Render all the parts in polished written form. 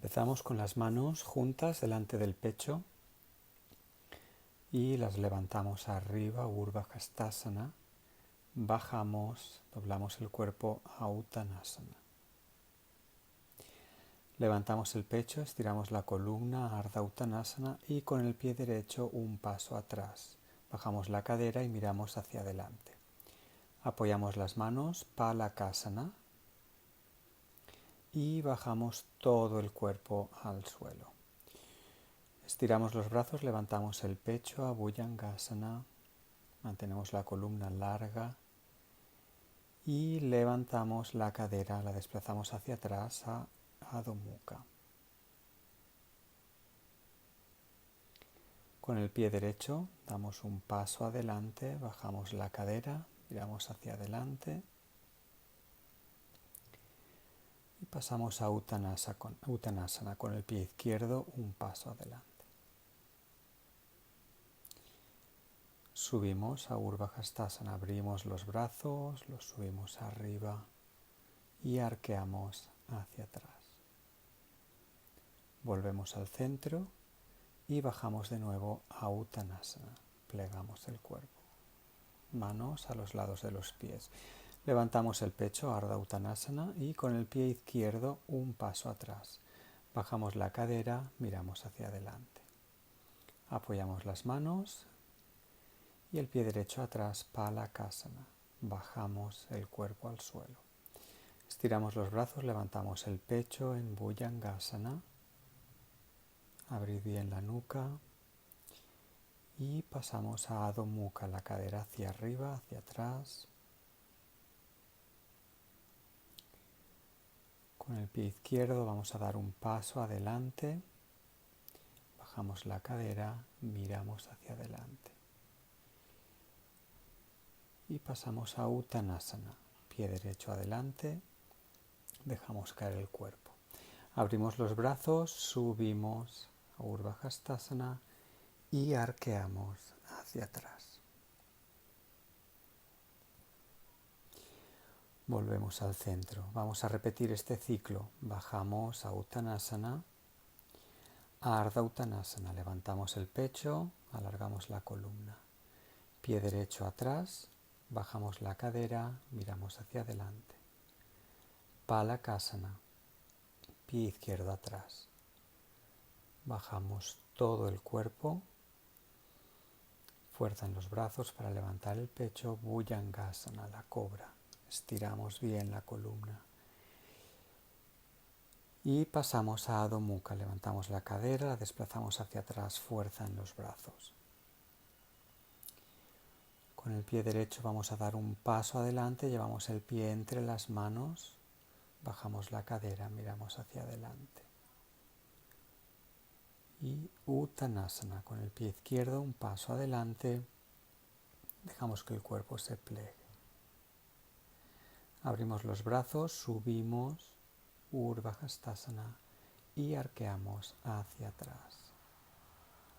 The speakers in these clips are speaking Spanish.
Empezamos con las manos juntas delante del pecho y las levantamos arriba, Urdhva Hastasana. Bajamos, doblamos el cuerpo a Uttanasana. Levantamos el pecho, estiramos la columna, Ardha Uttanasana, y con el pie derecho un paso atrás. Bajamos la cadera y miramos hacia adelante. Apoyamos las manos, Palakasana, y bajamos todo el cuerpo al suelo. Estiramos los brazos, levantamos el pecho a Bhujangasana, mantenemos la columna larga y levantamos la cadera, la desplazamos hacia atrás a Adho Mukha. Con el pie derecho damos un paso adelante, bajamos la cadera, miramos hacia adelante y pasamos a Uttanasana con el pie izquierdo un paso adelante. Subimos a Urdhva Hastasana, abrimos los brazos, los subimos arriba y arqueamos hacia atrás. Volvemos al centro y bajamos de nuevo a Uttanasana. Plegamos el cuerpo. Manos a los lados de los pies. Levantamos el pecho, Ardha Uttanasana, y con el pie izquierdo un paso atrás. Bajamos la cadera, miramos hacia adelante. Apoyamos las manos y el pie derecho atrás, Palakasana. Bajamos el cuerpo al suelo. Estiramos los brazos, levantamos el pecho en Bhujangasana. Abrid bien la nuca y pasamos a Adho Mukha, la cadera hacia arriba, hacia atrás. Con el pie izquierdo vamos a dar un paso adelante. Bajamos la cadera, miramos hacia adelante. Y pasamos a Uttanasana, pie derecho adelante, dejamos caer el cuerpo. Abrimos los brazos, subimos a Urdhva Hastasana y arqueamos hacia atrás. Volvemos al centro. Vamos a repetir este ciclo. Bajamos a Uttanasana, a Ardha Uttanasana. Levantamos el pecho, alargamos la columna. Pie derecho atrás, bajamos la cadera, miramos hacia adelante. Palakasana, pie izquierdo atrás. Bajamos todo el cuerpo. Fuerza en los brazos para levantar el pecho. Bhujangasana, la cobra. Estiramos bien la columna. Y pasamos a Adho Mukha. Levantamos la cadera, la desplazamos hacia atrás. Fuerza en los brazos. Con el pie derecho vamos a dar un paso adelante. Llevamos el pie entre las manos. Bajamos la cadera, miramos hacia adelante. Y Uttanasana, con el pie izquierdo un paso adelante. Dejamos que el cuerpo se pliegue. Abrimos los brazos, subimos Urdhva Hastasana y arqueamos hacia atrás.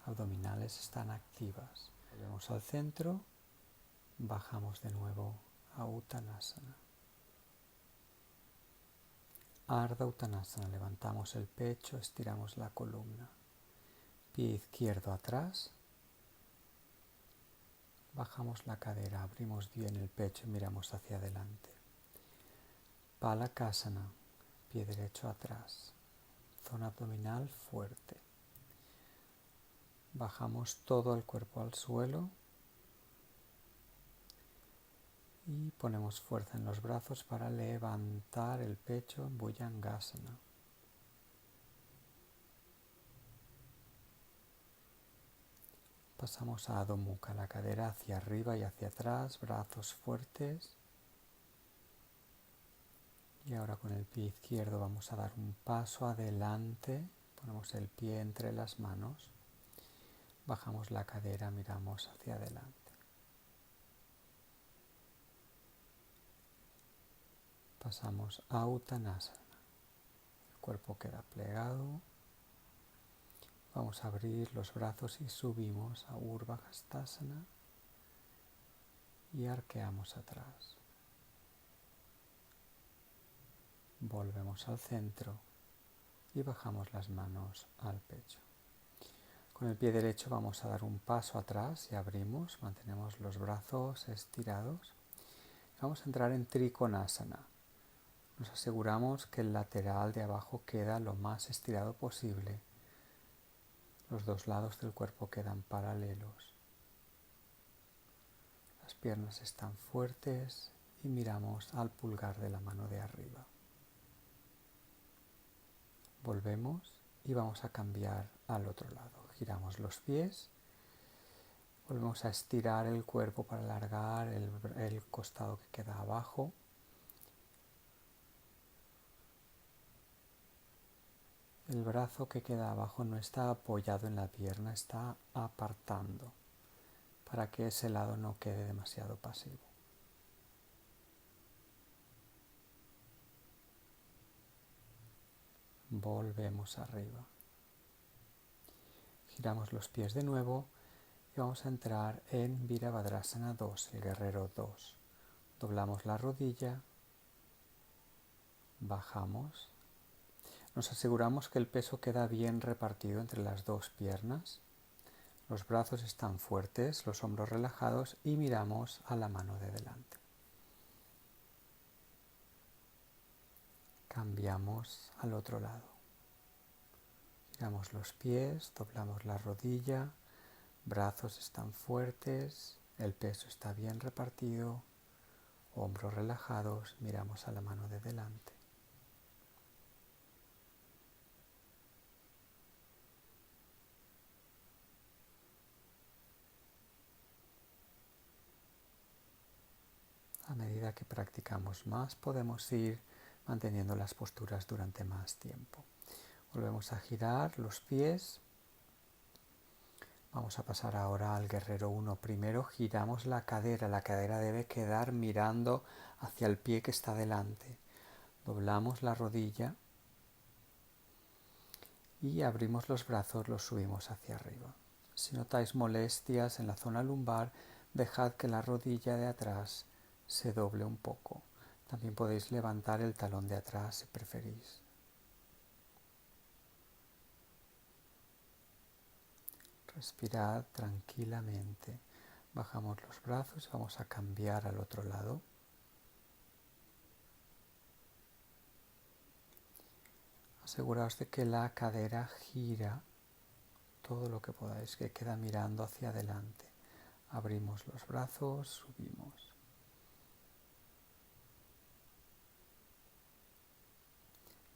Abdominales están activas. Volvemos al centro, bajamos de nuevo a Uttanasana. Ardha Uttanasana, levantamos el pecho, estiramos la columna. Pie izquierdo atrás. Bajamos la cadera, abrimos bien el pecho y miramos hacia adelante. Palakasana, pie derecho atrás. Zona abdominal fuerte. Bajamos todo el cuerpo al suelo y ponemos fuerza en los brazos para levantar el pecho en Bhujangasana. Pasamos a Adho Mukha, la cadera hacia arriba y hacia atrás, brazos fuertes. Y ahora con el pie izquierdo vamos a dar un paso adelante. Ponemos el pie entre las manos. Bajamos la cadera, miramos hacia adelante. Pasamos a Uttanasana. El cuerpo queda plegado. Vamos a abrir los brazos y subimos a Urdhva Hastasana y arqueamos atrás. Volvemos al centro. y bajamos las manos al pecho. Con el pie derecho vamos a dar un paso atrás y abrimos, mantenemos los brazos estirados. Vamos a entrar en Trikonasana. Nos aseguramos que el lateral de abajo queda lo más estirado posible. Los dos lados del cuerpo quedan paralelos. Las piernas están fuertes y miramos al pulgar de la mano de arriba. Volvemos y vamos a cambiar al otro lado. Giramos los pies. Volvemos a estirar el cuerpo para alargar el costado que queda abajo. El brazo que queda abajo no está apoyado en la pierna, está apartando para que ese lado no quede demasiado pasivo. Volvemos arriba. Giramos los pies de nuevo y vamos a entrar en Virabhadrasana 2, el guerrero 2. Doblamos la rodilla, bajamos. Nos aseguramos que el peso queda bien repartido entre las dos piernas. Los brazos están fuertes, los hombros relajados y miramos a la mano de delante. Cambiamos al otro lado. Giramos los pies, doblamos la rodilla, brazos están fuertes, el peso está bien repartido, hombros relajados, miramos a la mano de delante. A medida que practicamos más, podemos ir manteniendo las posturas durante más tiempo. Volvemos a girar los pies. Vamos a pasar ahora al guerrero 1. Primero giramos la cadera debe quedar mirando hacia el pie que está delante. Doblamos la rodilla y abrimos los brazos, los subimos hacia arriba. Si notáis molestias en la zona lumbar, dejad que la rodilla de atrás se doble un poco. También podéis levantar el talón de atrás si preferís. Respirad tranquilamente. Bajamos los brazos y vamos a cambiar al otro lado. Aseguraos de que la cadera gira todo lo que podáis, que queda mirando hacia adelante. Abrimos los brazos, subimos.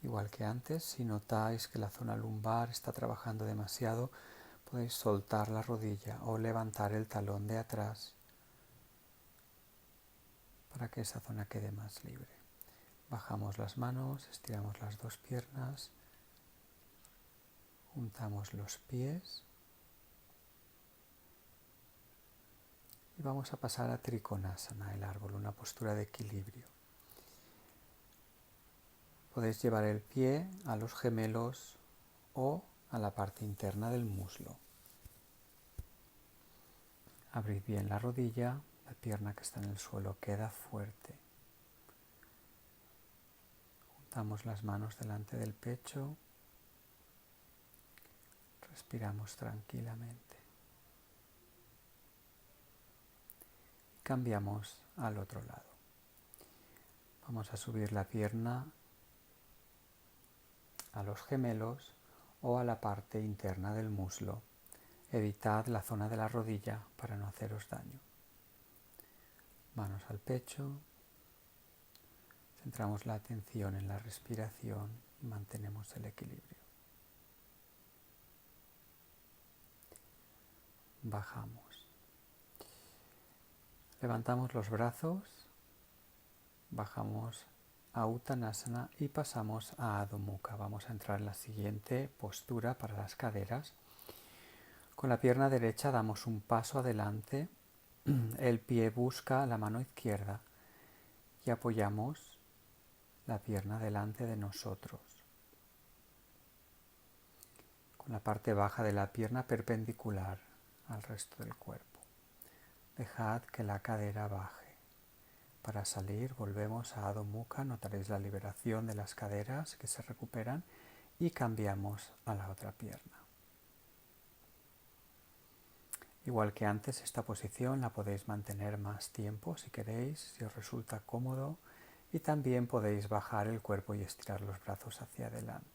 Igual que antes, si notáis que la zona lumbar está trabajando demasiado, podéis soltar la rodilla o levantar el talón de atrás para que esa zona quede más libre. Bajamos las manos, estiramos las dos piernas, juntamos los pies y vamos a pasar a Trikonasana, el árbol, una postura de equilibrio. Podéis llevar el pie a los gemelos o a la parte interna del muslo. Abrid bien la rodilla, la pierna que está en el suelo queda fuerte. Juntamos las manos delante del pecho, respiramos tranquilamente. Y cambiamos al otro lado. Vamos a subir la pierna a los gemelos o a la parte interna del muslo. Evitad la zona de la rodilla para no haceros daño. Manos al pecho. Centramos la atención en la respiración y mantenemos el equilibrio. Bajamos. Levantamos los brazos, bajamos a Uttanasana y pasamos a Adho Mukha. Vamos a entrar en la siguiente postura para las caderas. Con la pierna derecha damos un paso adelante, el pie busca la mano izquierda y apoyamos la pierna delante de nosotros. Con la parte baja de la pierna perpendicular al resto del cuerpo. Dejad que la cadera baje. Para salir volvemos a Adho Mukha, notaréis la liberación de las caderas que se recuperan y cambiamos a la otra pierna. Igual que antes, esta posición la podéis mantener más tiempo si queréis, si os resulta cómodo, y también podéis bajar el cuerpo y estirar los brazos hacia adelante.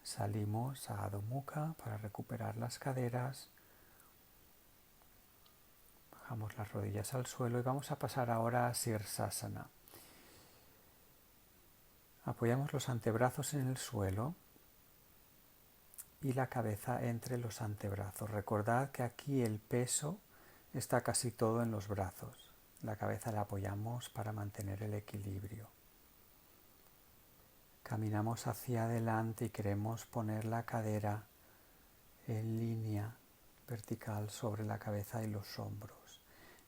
Salimos a Adho Mukha para recuperar las caderas. Bajamos las rodillas al suelo y vamos a pasar ahora a Sirsasana. Apoyamos los antebrazos en el suelo y la cabeza entre los antebrazos. Recordad que aquí el peso está casi todo en los brazos. La cabeza la apoyamos para mantener el equilibrio. Caminamos hacia adelante y queremos poner la cadera en línea vertical sobre la cabeza y los hombros.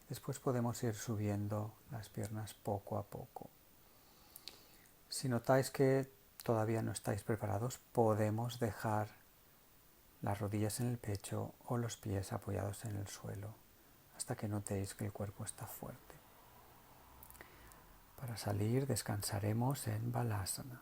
Después podemos ir subiendo las piernas poco a poco. Si notáis que todavía no estáis preparados, podemos dejar las rodillas en el pecho o los pies apoyados en el suelo hasta que notéis que el cuerpo está fuerte. Para salir descansaremos en Balasana.